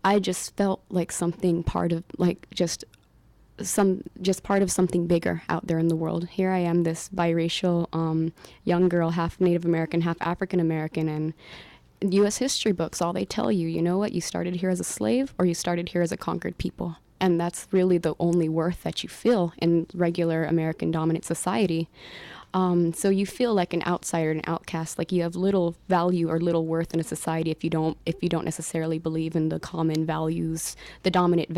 I just felt like something part of, like, just part of something bigger out there in the world. Here I am, this biracial young girl, half Native American, half African American, and U.S. history books, all they tell you, you know what, you started here as a slave or you started here as a conquered people. And that's really the only worth that you feel in regular American dominant society. So you feel like an outsider, an outcast, like you have little value or little worth in a society if you don't necessarily believe in the common values, the dominant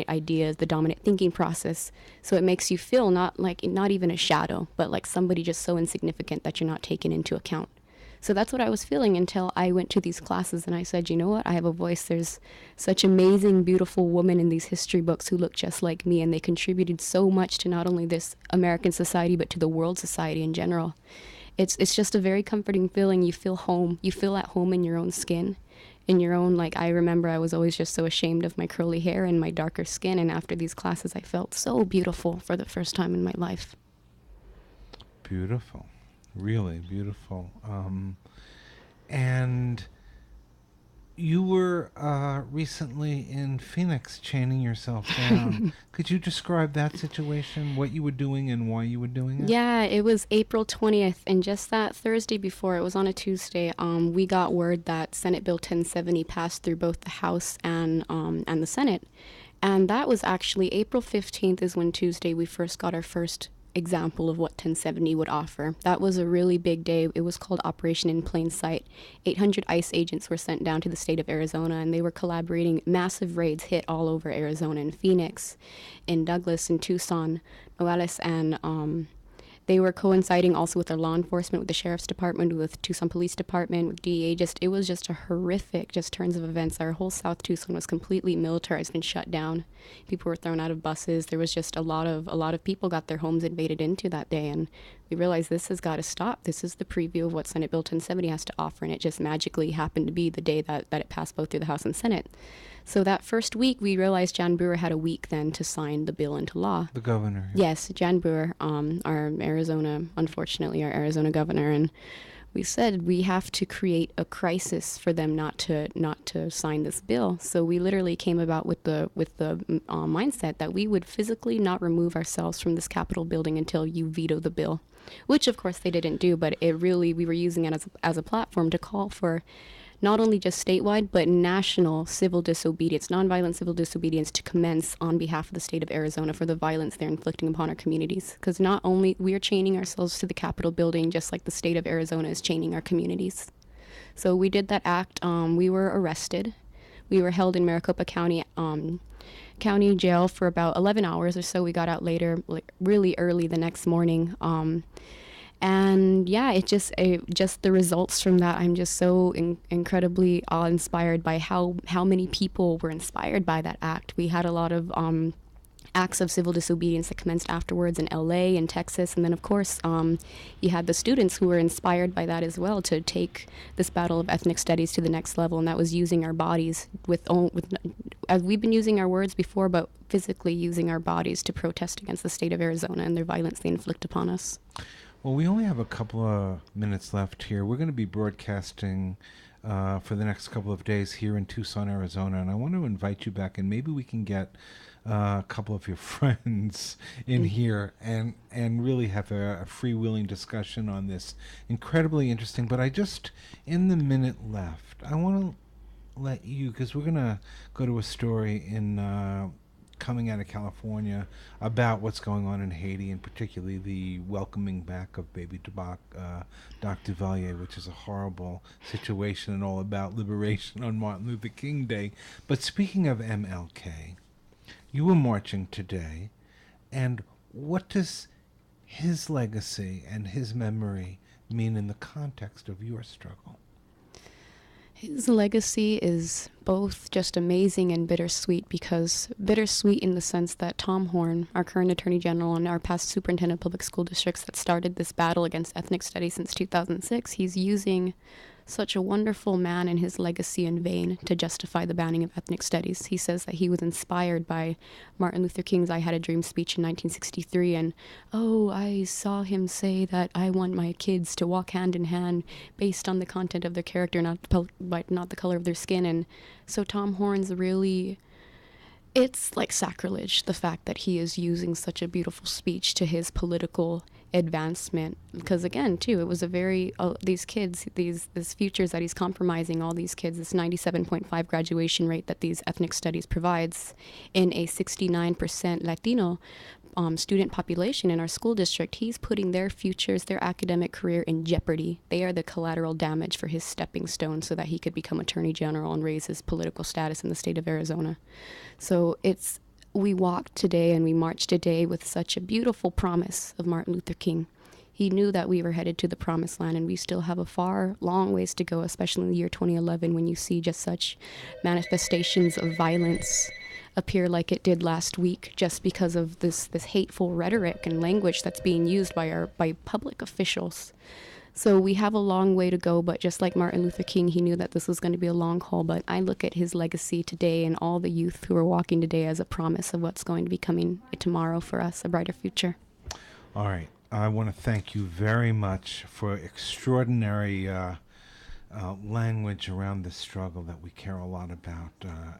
ideas, the dominant thinking process. So it makes you feel not even a shadow, but like somebody just so insignificant that you're not taken into account. So that's what I was feeling until I went to these classes and I said, you know what, I have a voice. There's such amazing, beautiful women in these history books who look just like me, and they contributed so much to not only this American society, but to the world society in general. It's just a very comforting feeling. You feel home. You feel at home in your own skin, in your own, like, I remember I was always just so ashamed of my curly hair and my darker skin, and after these classes I felt so beautiful for the first time in my life. Beautiful. Really beautiful. And you were recently in Phoenix chaining yourself down. Could you describe that situation, what you were doing and why you were doing it? Yeah, it was April 20th, and just that Thursday before, it was on a Tuesday, we got word that Senate Bill 1070 passed through both the House and the Senate. And that was actually April 15th is when Tuesday we first got our first example of what 1070 would offer. That was a really big day. It was called Operation in Plain Sight. 800 ICE agents were sent down to the state of Arizona, and they were collaborating. Massive raids hit all over Arizona, in Phoenix, in Douglas, in Tucson, Nogales, and they were coinciding also with our law enforcement, with the sheriff's department, with Tucson Police Department, with DEA. It was just a horrific turns of events. Our whole South Tucson was completely militarized and shut down. People were thrown out of buses. There was just a lot of people got their homes invaded into that day, and we realized this has got to stop. This is the preview of what Senate Bill 1070 has to offer, and it just magically happened to be the day that it passed both through the House and Senate. So that first week, we realized Jan Brewer had a week then to sign the bill into law. The governor. Yes, Jan Brewer, our Arizona governor, and we said we have to create a crisis for them not to sign this bill. So we literally came about with the mindset that we would physically not remove ourselves from this Capitol building until you veto the bill, which of course they didn't do. But we were using it as a platform to call for not only just statewide, but national civil disobedience, nonviolent civil disobedience to commence on behalf of the state of Arizona for the violence they're inflicting upon our communities. Because not only we are chaining ourselves to the Capitol building, just like the state of Arizona is chaining our communities. So we did that act. We were arrested. We were held in Maricopa County jail for about 11 hours or so. We got out later, like really early the next morning. And yeah, it just the results from that, I'm just so incredibly awe-inspired by how many people were inspired by that act. We had a lot of acts of civil disobedience that commenced afterwards in LA and Texas, and then of course you had the students who were inspired by that as well to take this battle of ethnic studies to the next level, and that was using our bodies as we've been using our words before, but physically using our bodies to protest against the state of Arizona and their violence they inflict upon us. Well, we only have a couple of minutes left here. We're going to be broadcasting for the next couple of days here in Tucson, Arizona, and I want to invite you back, and maybe we can get a couple of your friends in here and really have a freewheeling discussion on this. Incredibly interesting. But I just, in the minute left, I want to let you, because we're going to go to a story in coming out of California about what's going on in Haiti, and particularly the welcoming back of baby Doc Duvalier, which is a horrible situation and all about liberation on Martin Luther King Day. But speaking of MLK, you were marching today, and what does his legacy and his memory mean in the context of your struggle? His legacy is both just amazing and bittersweet, because bittersweet in the sense that Tom Horn, our current Attorney General and our past Superintendent of Public School Districts that started this battle against ethnic studies since 2006, he's using such a wonderful man and his legacy in vain to justify the banning of ethnic studies. He says that he was inspired by Martin Luther King's I Had a Dream speech in 1963, and I saw him say that I want my kids to walk hand in hand based on the content of their character, not the color of their skin. And so Tom Horn's really, it's like sacrilege, the fact that he is using such a beautiful speech to his political advancement, because again too, it was a very these kids, these futures that he's compromising, all these kids, this 97.5 graduation rate that these ethnic studies provides in a 69% Latino student population in our school district. He's putting their futures, their academic career in jeopardy. They are the collateral damage for his stepping stone so that he could become Attorney General and raise his political status in the state of Arizona. So we walked today and we marched today with such a beautiful promise of Martin Luther King. He knew that we were headed to the promised land, and we still have a long ways to go, especially in the year 2011, when you see just such manifestations of violence appear like it did last week, just because of this hateful rhetoric and language that's being used by public officials. So we have a long way to go, but just like Martin Luther King, he knew that this was going to be a long haul. But I look at his legacy today and all the youth who are walking today as a promise of what's going to be coming tomorrow for us, a brighter future. All right. I want to thank you very much for extraordinary language around this struggle that we care a lot about.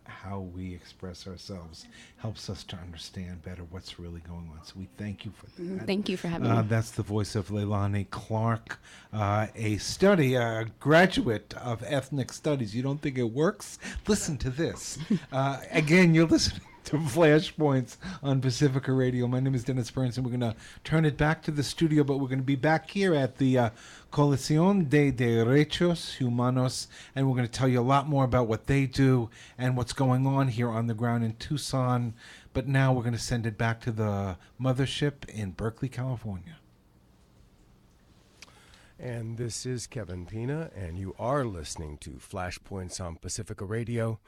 How we express ourselves helps us to understand better what's really going on. So we thank you for that. Thank you for having me. That's the voice of Leilani Clark, a graduate of ethnic studies. You don't think it works? Listen to this. Again, you're listening to Flashpoints on Pacifica Radio. My name is Dennis Burns, and we're going to turn it back to the studio, but we're going to be back here at the Coalición de Derechos Humanos, and we're going to tell you a lot more about what they do and what's going on here on the ground in Tucson. But now we're going to send it back to the mothership in Berkeley, California. And this is Kevin Pina, and you are listening to Flashpoints on Pacifica Radio.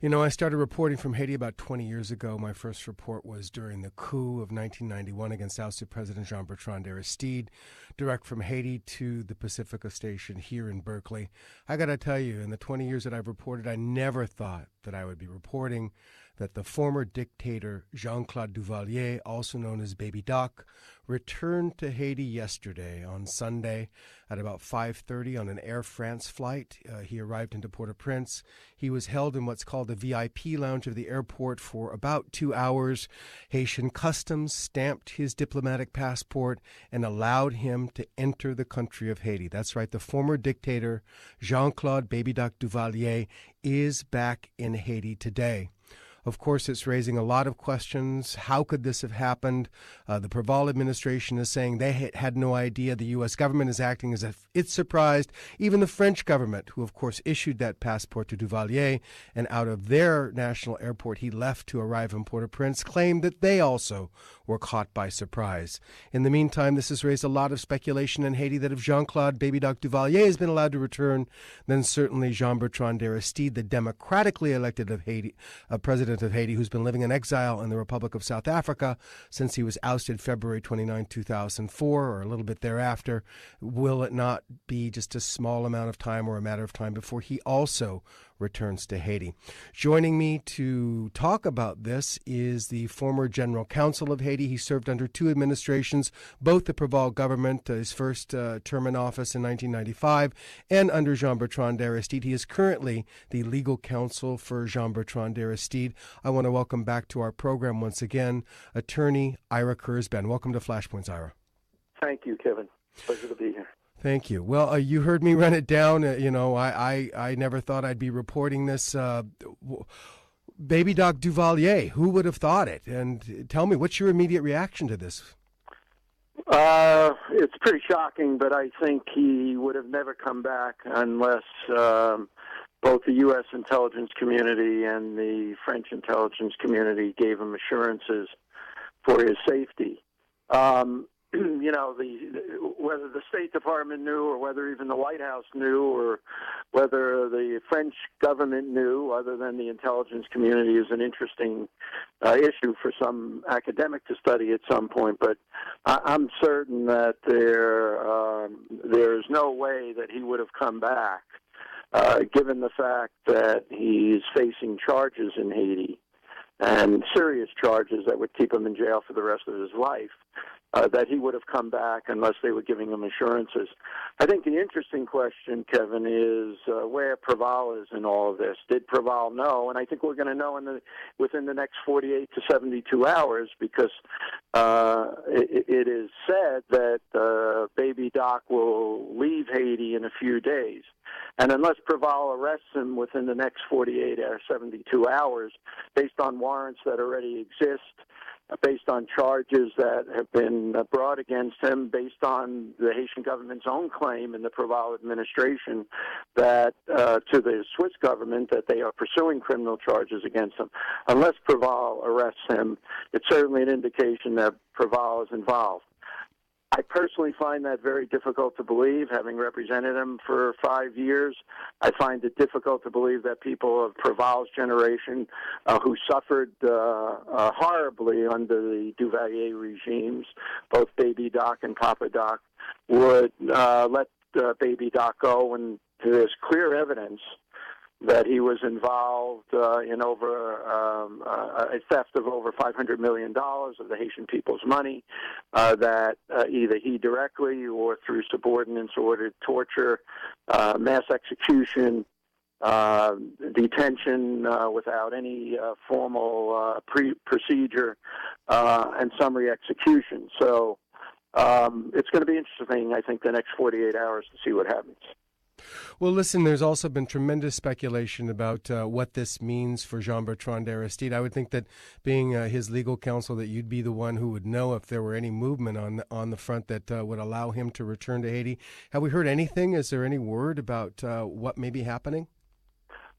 You know, I started reporting from Haiti about 20 years ago. My first report was during the coup of 1991 against ousted President Jean-Bertrand Aristide, direct from Haiti to the Pacifica station here in Berkeley. I got to tell you, in the 20 years that I've reported, I never thought that I would be reporting that the former dictator Jean-Claude Duvalier, also known as Baby Doc, returned to Haiti yesterday on Sunday at about 5:30 on an Air France flight. He arrived into Port-au-Prince. He was held in what's called the VIP lounge of the airport for about 2 hours. Haitian customs stamped his diplomatic passport and allowed him to enter the country of Haiti. That's right, the former dictator Jean-Claude Baby Doc Duvalier is back in Haiti today. Of course, it's raising a lot of questions. How could this have happened? The Preval administration is saying they had no idea. The U.S. government is acting as if it's surprised. Even the French government, who, of course, issued that passport to Duvalier, and out of their national airport he left to arrive in Port-au-Prince, claimed that they also were caught by surprise. In the meantime, this has raised a lot of speculation in Haiti that if Jean-Claude Baby Doc Duvalier has been allowed to return, then certainly Jean-Bertrand Aristide, the democratically elected president of Haiti, who's been living in exile in the Republic of South Africa since he was ousted February 29, 2004, or a little bit thereafter, will it not be just a small amount of time or a matter of time before he also returns to Haiti. Joining me to talk about this is the former General Counsel of Haiti. He served under two administrations, both the Preval government, his first term in office in 1995, and under Jean-Bertrand Aristide. He is currently the legal counsel for Jean-Bertrand Aristide. I want to welcome back to our program once again, attorney Ira Kurzban. Welcome to Flashpoints, Ira. Thank you, Kevin. Pleasure to be here. Thank you. Well, you heard me run it down. I never thought I'd be reporting this. Baby Doc Duvalier, who would have thought it? And tell me, what's your immediate reaction to this? It's pretty shocking, but I think he would have never come back unless both the U.S. intelligence community and the French intelligence community gave him assurances for his safety. Whether the State Department knew or whether even the White House knew or whether the French government knew, other than the intelligence community, is an interesting issue for some academic to study at some point. But I'm certain that there's no way that he would have come back, given the fact that he's facing charges in Haiti, and serious charges that would keep him in jail for the rest of his life. That he would have come back unless they were giving him assurances. I think the interesting question, Kevin, is where Preval is in all of this. Did Preval know? And I think we're going to know within the next 48 to 72 hours, because it is said that Baby Doc will leave Haiti in a few days. And unless Preval arrests him within the next 48 or 72 hours, based on warrants that already exist, based on charges that have been brought against him, based on the Haitian government's own claim in the Preval administration that to the Swiss government that they are pursuing criminal charges against him. Unless Preval arrests him, it's certainly an indication that Preval is involved. I personally find that very difficult to believe, having represented him for 5 years. I find it difficult to believe that people of Preval's generation who suffered horribly under the Duvalier regimes, both Baby Doc and Papa Doc, would let Baby Doc go when there's clear evidence that he was involved in a theft of over $500 million of the Haitian people's money, that either he directly or through subordinates ordered torture, mass execution, detention without any formal procedure, and summary execution. So it's going to be interesting, I think, the next 48 hours to see what happens. Well, listen, there's also been tremendous speculation about what this means for Jean-Bertrand Aristide. I would think that being his legal counsel, that you'd be the one who would know if there were any movement on the front that would allow him to return to Haiti. Have we heard anything? Is there any word about what may be happening?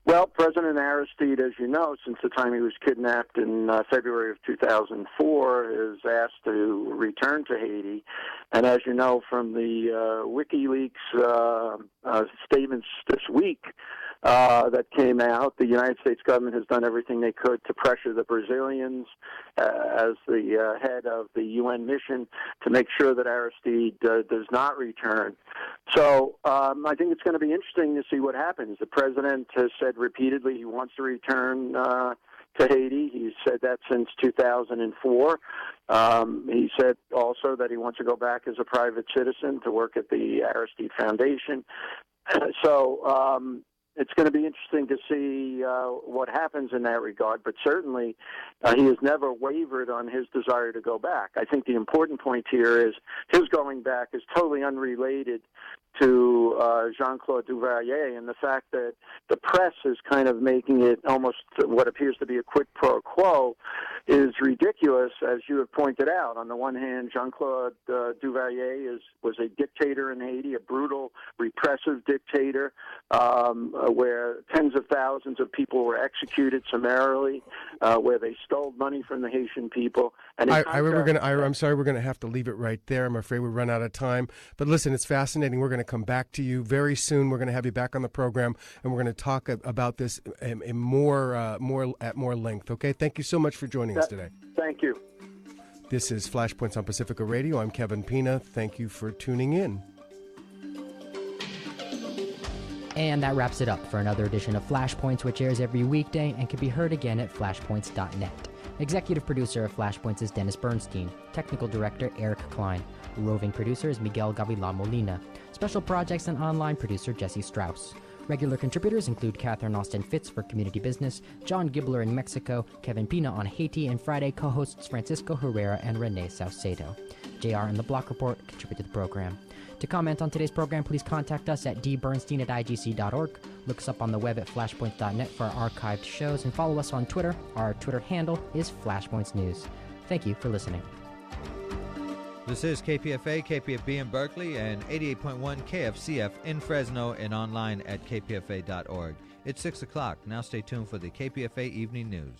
Well, President Aristide, as you know, since the time he was kidnapped in February of 2004, is asked to return to Haiti. And as you know from the WikiLeaks statements this week that came out, the United States government has done everything they could to pressure the Brazilians as the head of the UN mission to make sure that Aristide does not return. So I think it's going to be interesting to see what happens. The president has said repeatedly he wants to return to Haiti. He's said that since 2004. He said also that he wants to go back as a private citizen to work at the Aristide Foundation. So it's going to be interesting to see what happens in that regard, but certainly he has never wavered on his desire to go back. I think the important point here is his going back is totally unrelated to Jean-Claude Duvalier, and the fact that the press is kind of making it almost what appears to be a quid pro quo is ridiculous, as you have pointed out. On the one hand, Jean-Claude Duvalier was a dictator in Haiti, a brutal, repressive dictator, where tens of thousands of people were executed summarily, where they stole money from the Haitian people. And I'm sorry, we're going to have to leave it right there. I'm afraid we've run out of time. But listen, it's fascinating. We're going to come back to you very soon. We're going to have you back on the program, and we're going to talk about this in more length. Okay? Thank you so much for joining us today. Thank you. This is Flashpoints on Pacifica Radio. I'm Kevin Pina. Thank you for tuning in. And that wraps it up for another edition of Flashpoints, which airs every weekday and can be heard again at flashpoints.net. Executive producer of Flashpoints is Dennis Bernstein. Technical director Eric Klein. Roving producer is Miguel Gavilan Molina. Special projects and online producer Jesse Strauss. Regular contributors include Catherine Austin Fitz for Community Business, John Gibler in Mexico, Kevin Pina on Haiti, and Friday co-hosts Francisco Herrera and Renee Saucedo. JR and the Block Report contribute to the program. To comment on today's program, please contact us at dbernstein@igc.org. Look us up on the web at flashpoint.net for our archived shows, and follow us on Twitter. Our Twitter handle is Flashpoints News. Thank you for listening. This is KPFA, KPFB in Berkeley, and 88.1 KFCF in Fresno, and online at kpfa.org. It's 6 o'clock. Now stay tuned for the KPFA Evening News.